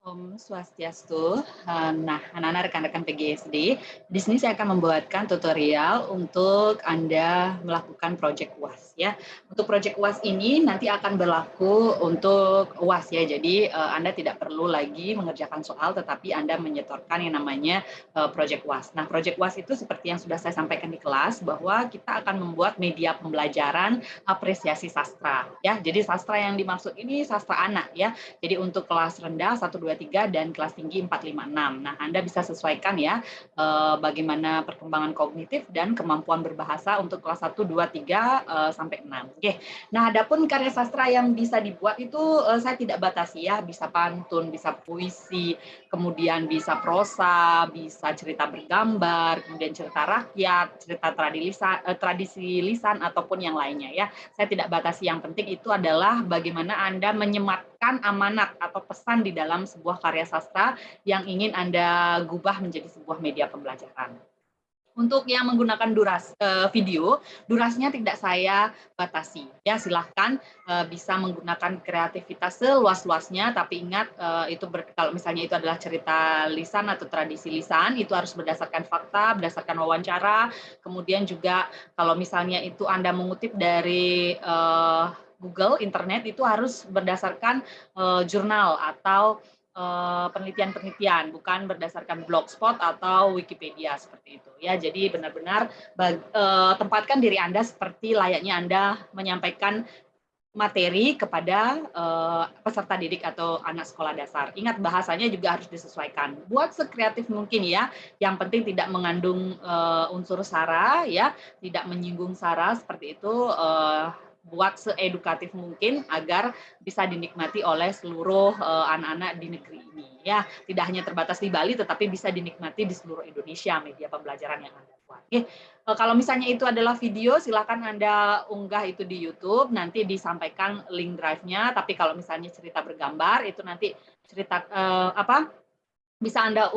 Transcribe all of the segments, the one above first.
Om Swastiastu. Nah, anak-anak rekan-rekan PGSD, di sini saya akan membuatkan tutorial untuk Anda melakukan project UAS ya. Untuk project UAS ini nanti akan berlaku untuk UAS ya. Jadi Anda tidak perlu lagi mengerjakan soal, tetapi Anda menyetorkan yang namanya project UAS. Nah, project UAS itu seperti yang sudah saya sampaikan di kelas bahwa kita akan membuat media pembelajaran apresiasi sastra ya. Jadi sastra yang dimaksud ini sastra anak ya. Jadi untuk kelas rendah 1, 2, 3 dan kelas tinggi 4, 5, 6. Nah, Anda bisa sesuaikan ya bagaimana perkembangan kognitif dan kemampuan berbahasa untuk kelas 1, 2, 3 sampai 6. Oke. Nah, adapun karya sastra yang bisa dibuat itu saya tidak batasi ya, bisa pantun, bisa puisi, kemudian bisa prosa, bisa cerita bergambar, kemudian cerita rakyat, cerita tradisi lisan ataupun yang lainnya ya. Saya tidak batasi, yang penting itu adalah bagaimana Anda menyematkan amanat atau pesan di dalam sebuah karya sastra yang ingin Anda gubah menjadi sebuah media pembelajaran. Untuk yang menggunakan video, durasinya tidak saya batasi. Ya, silahkan bisa menggunakan kreativitas seluas-luasnya, tapi ingat kalau misalnya itu adalah cerita lisan atau tradisi lisan, itu harus berdasarkan fakta, berdasarkan wawancara. Kemudian juga kalau misalnya itu Anda mengutip dari Google, internet, itu harus berdasarkan jurnal atau penelitian-penelitian, bukan berdasarkan blogspot atau Wikipedia seperti itu ya. Jadi benar-benar tempatkan diri Anda seperti layaknya Anda menyampaikan materi kepada peserta didik atau anak sekolah dasar. Ingat, bahasanya juga harus disesuaikan. Buat sekreatif mungkin ya. Yang penting tidak mengandung unsur sara ya, tidak menyinggung sara seperti itu. Buat seedukatif mungkin agar bisa dinikmati oleh seluruh anak-anak di negeri ini ya. Tidak hanya terbatas di Bali, tetapi bisa dinikmati di seluruh Indonesia media pembelajaran yang Anda buat. Oke. Kalau misalnya itu adalah video, silakan Anda unggah itu di YouTube, nanti disampaikan link drive-nya. Tapi kalau misalnya cerita bergambar, itu nanti cerita bisa Anda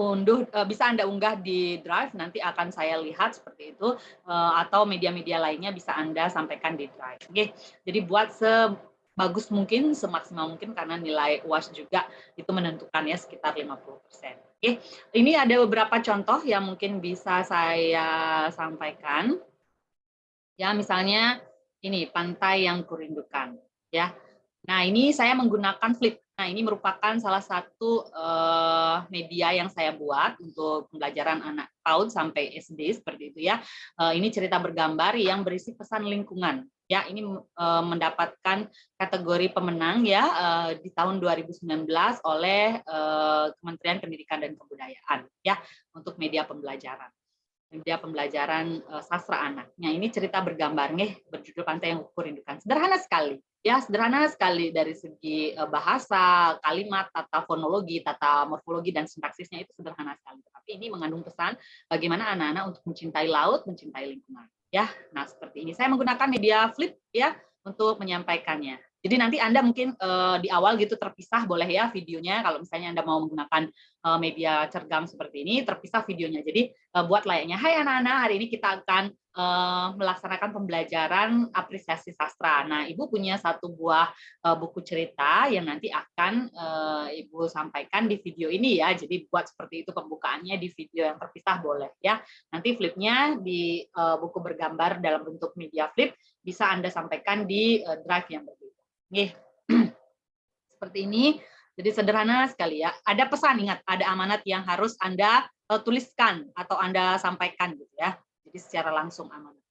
unggah di Drive, nanti akan saya lihat seperti itu, atau media-media lainnya bisa Anda sampaikan di Drive. Oke, jadi buat sebagus mungkin, semaksimal mungkin, karena nilai UAS juga itu menentukan ya sekitar 50%. Oke, ini ada beberapa contoh yang mungkin bisa saya sampaikan. Ya, misalnya ini pantai yang kurindukan, ya. Nah, ini saya menggunakan Flip. Nah, ini merupakan salah satu media yang saya buat untuk pembelajaran anak PAUD sampai SD seperti itu ya. Ini cerita bergambar yang berisi pesan lingkungan. Ya, ini mendapatkan kategori pemenang ya di tahun 2019 oleh Kementerian Pendidikan dan Kebudayaan ya untuk media pembelajaran sastra anak. Nah, ini cerita bergambar nih berjudul Pantai yang Kurindukan. Sederhana sekali, ya sederhana sekali dari segi bahasa, kalimat, tata fonologi, tata morfologi dan sintaksisnya itu sederhana sekali. Tapi ini mengandung pesan bagaimana anak-anak untuk mencintai laut, mencintai lingkungan. Ya, nah seperti ini. Saya menggunakan media Flip ya untuk menyampaikannya. Jadi nanti Anda mungkin di awal gitu terpisah boleh ya videonya kalau misalnya Anda mau menggunakan media cergam seperti ini, terpisah videonya. Jadi buat layaknya, hai anak-anak, hari ini kita akan melaksanakan pembelajaran apresiasi sastra. Nah, Ibu punya satu buah buku cerita yang nanti akan Ibu sampaikan di video ini ya. Jadi buat seperti itu pembukaannya di video yang terpisah boleh ya. Nanti flipnya di buku bergambar dalam bentuk media flip bisa Anda sampaikan di drive yang berbeda. Nih, seperti ini. Jadi sederhana sekali ya. Ada pesan, ingat, ada amanat yang harus Anda tuliskan atau Anda sampaikan gitu ya. Jadi secara langsung amanat.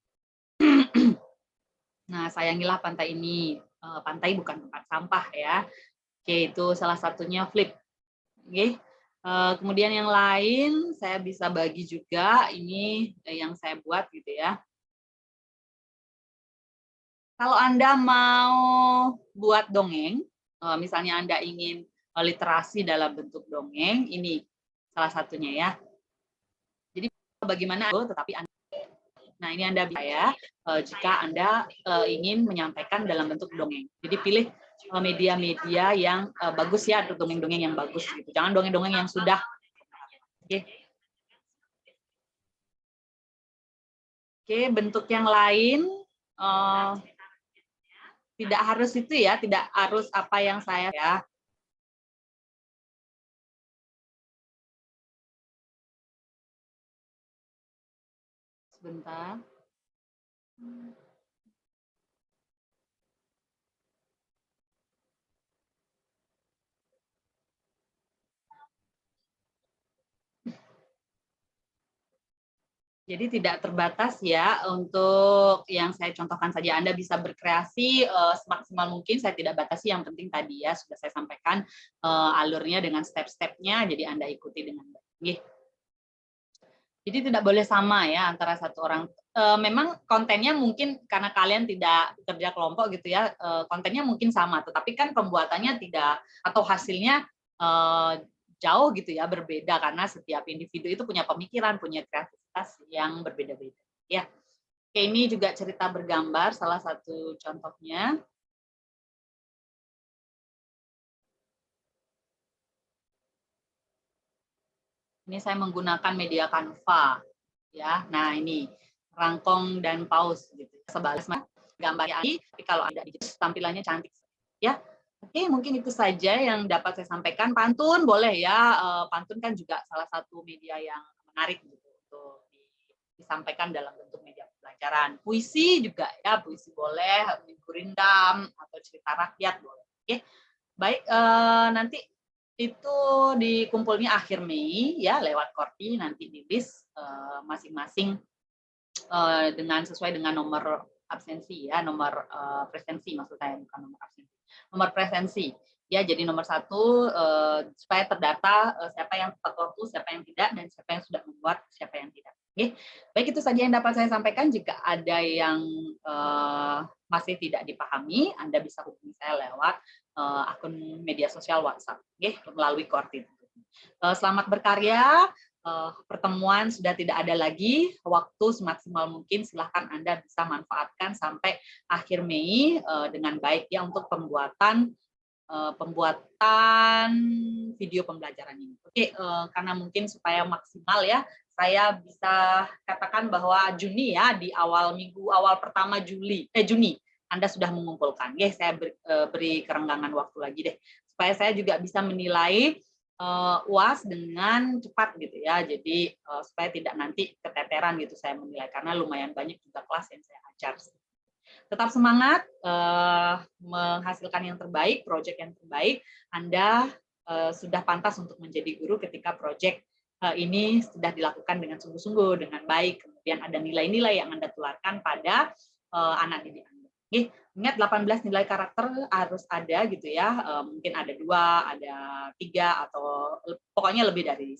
Nah, sayangilah pantai ini. Pantai bukan tempat sampah ya. Oke, itu salah satunya flip. Oke. Kemudian yang lain saya bisa bagi juga, ini yang saya buat gitu ya. Kalau Anda mau buat dongeng, misalnya Anda ingin literasi dalam bentuk dongeng, ini salah satunya ya. Jadi bagaimana tetapi Anda, nah ini Anda bisa ya jika Anda ingin menyampaikan dalam bentuk dongeng. Jadi pilih media-media yang bagus ya, atau dongeng-dongeng yang bagus gitu. Jangan dongeng-dongeng yang sudah. Oke. Oke, bentuk yang lain tidak harus itu ya, tidak harus apa yang saya ya. Sebentar. Jadi tidak terbatas ya untuk yang saya contohkan saja. Anda bisa berkreasi semaksimal mungkin. Saya tidak batasi. Yang penting tadi ya sudah saya sampaikan alurnya dengan step-stepnya. Jadi Anda ikuti dengan baik. Jadi tidak boleh sama ya antara satu orang. Memang kontennya mungkin karena kalian tidak kerja kelompok gitu ya, kontennya mungkin sama, tetapi kan pembuatannya tidak atau hasilnya jauh gitu ya, berbeda karena setiap individu itu punya pemikiran, punya kreativitas yang berbeda-beda. Ya, oke, ini juga cerita bergambar, salah satu contohnya. Ini saya menggunakan media Canva, ya. Nah ini rangkong dan paus gitu. Sebalas gambarnya ini, tapi kalau ada di tampilannya cantik, ya. Oke, mungkin itu saja yang dapat saya sampaikan. Pantun boleh ya, pantun kan juga salah satu media yang menarik gitu untuk disampaikan dalam bentuk media pembelajaran. Puisi juga ya, puisi boleh, minggu rindam atau cerita rakyat boleh. Oke, baik, nanti itu dikumpulnya akhir Mei ya lewat Korti nanti di list masing-masing dengan sesuai dengan nomor absensi ya, nomor presensi maksud saya, bukan nomor absensi, nomor presensi ya. Jadi nomor 1 supaya terdata siapa yang tepat waktu, siapa yang tidak, dan siapa yang sudah membuat, siapa yang tidak. Oke, baik, itu saja yang dapat saya sampaikan. Jika ada yang masih tidak dipahami, Anda bisa hubungi saya lewat akun media sosial WhatsApp, melalui Korti. Selamat berkarya. Pertemuan sudah tidak ada lagi, waktu semaksimal mungkin silahkan Anda bisa manfaatkan sampai akhir Mei dengan baik ya untuk pembuatan video pembelajaran ini. Oke, karena mungkin supaya maksimal ya, saya bisa katakan bahwa Juni ya, di awal minggu awal pertama Juni Anda sudah mengumpulkan. Saya beri kerenggangan waktu lagi deh, supaya saya juga bisa menilai UAS dengan cepat gitu ya. Jadi supaya tidak nanti keteteran gitu saya menilai, karena lumayan banyak juga kelas yang saya ajar. Tetap semangat menghasilkan yang terbaik, proyek yang terbaik. Anda sudah pantas untuk menjadi guru ketika proyek ini sudah dilakukan dengan sungguh-sungguh, dengan baik. Kemudian ada nilai-nilai yang Anda tularkan pada anak didik Anda. Ingat 18 nilai karakter harus ada gitu ya, mungkin ada 2, ada 3, atau pokoknya lebih dari 1.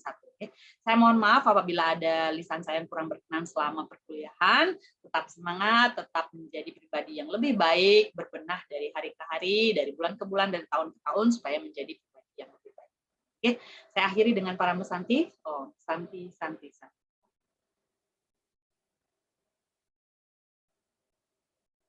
Saya mohon maaf apabila ada lisan saya yang kurang berkenan selama perkuliahan. Tetap semangat, tetap menjadi pribadi yang lebih baik, berbenah dari hari ke hari, dari bulan ke bulan, dari tahun ke tahun, supaya menjadi pribadi yang lebih baik. Saya akhiri dengan para mesanti. Santi, santi, santi.